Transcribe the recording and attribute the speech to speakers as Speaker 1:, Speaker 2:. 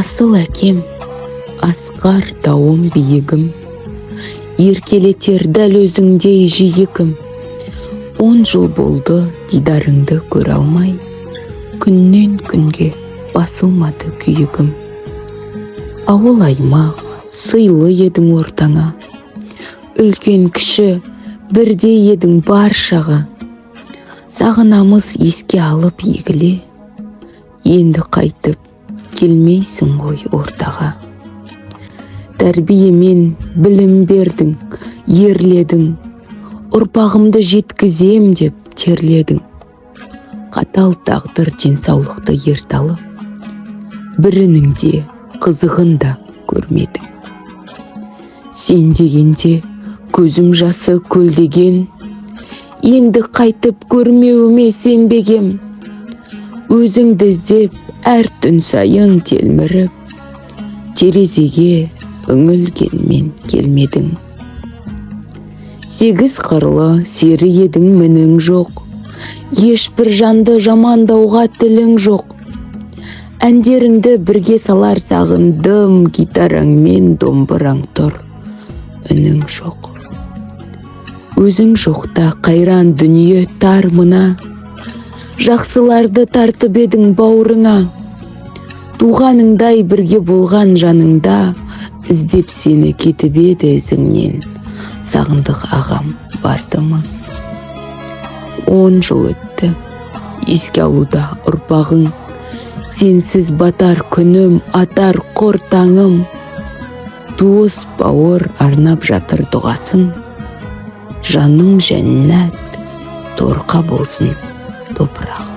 Speaker 1: Асыл әкем, асқар тауым биігім, еркелетер дәл өзіңдей жиігім. 10 жыл болды дидарыңды көре алмай, күннен күнге басылмады күйігім. Ауыл аймақ, сыйлы едің ортаңа, үлкен кіші бірдей едің баршаға. Сағынамыз еске алып егіле, енді қайтып келмейсің ғой ортаға. Тәрбиемен білім бердің, ерледің, ұрпағымды жеткізем деп терледің. Қатал тағдыр денсаулықты ерталып, бірінің де қызығын да көрмедің. Сен дегенде көзім жасы көлдеген, енді қайтып көрмеуіме сенбегем. Өзіңді іздеп әр түн сайын телміріп, терезеге үңілгенмен келмедің. 8 қырлы сері едің мінің жоқ, ешбір жанды жамандауға тілің жоқ. Әндеріңді бірге салар сағындым, гитараңмен домбыраң тұр, үнің жоқ. Өзің жоқта қайран дүние тар мына, жақсыларды тартып едің бауырыңа. Туғаныңдай бірге болған жаныңда, іздеп сені кетіп еді ізіңнен. Сағындық ағам барды ма? 10 жыл өтті, еске алуда ұрпағың. Сенсіз батар күнім, атар құр таңым. Туыс бауыр арнап жатыр дұғасын. Жаның жәннат, торқа болсын топырағы.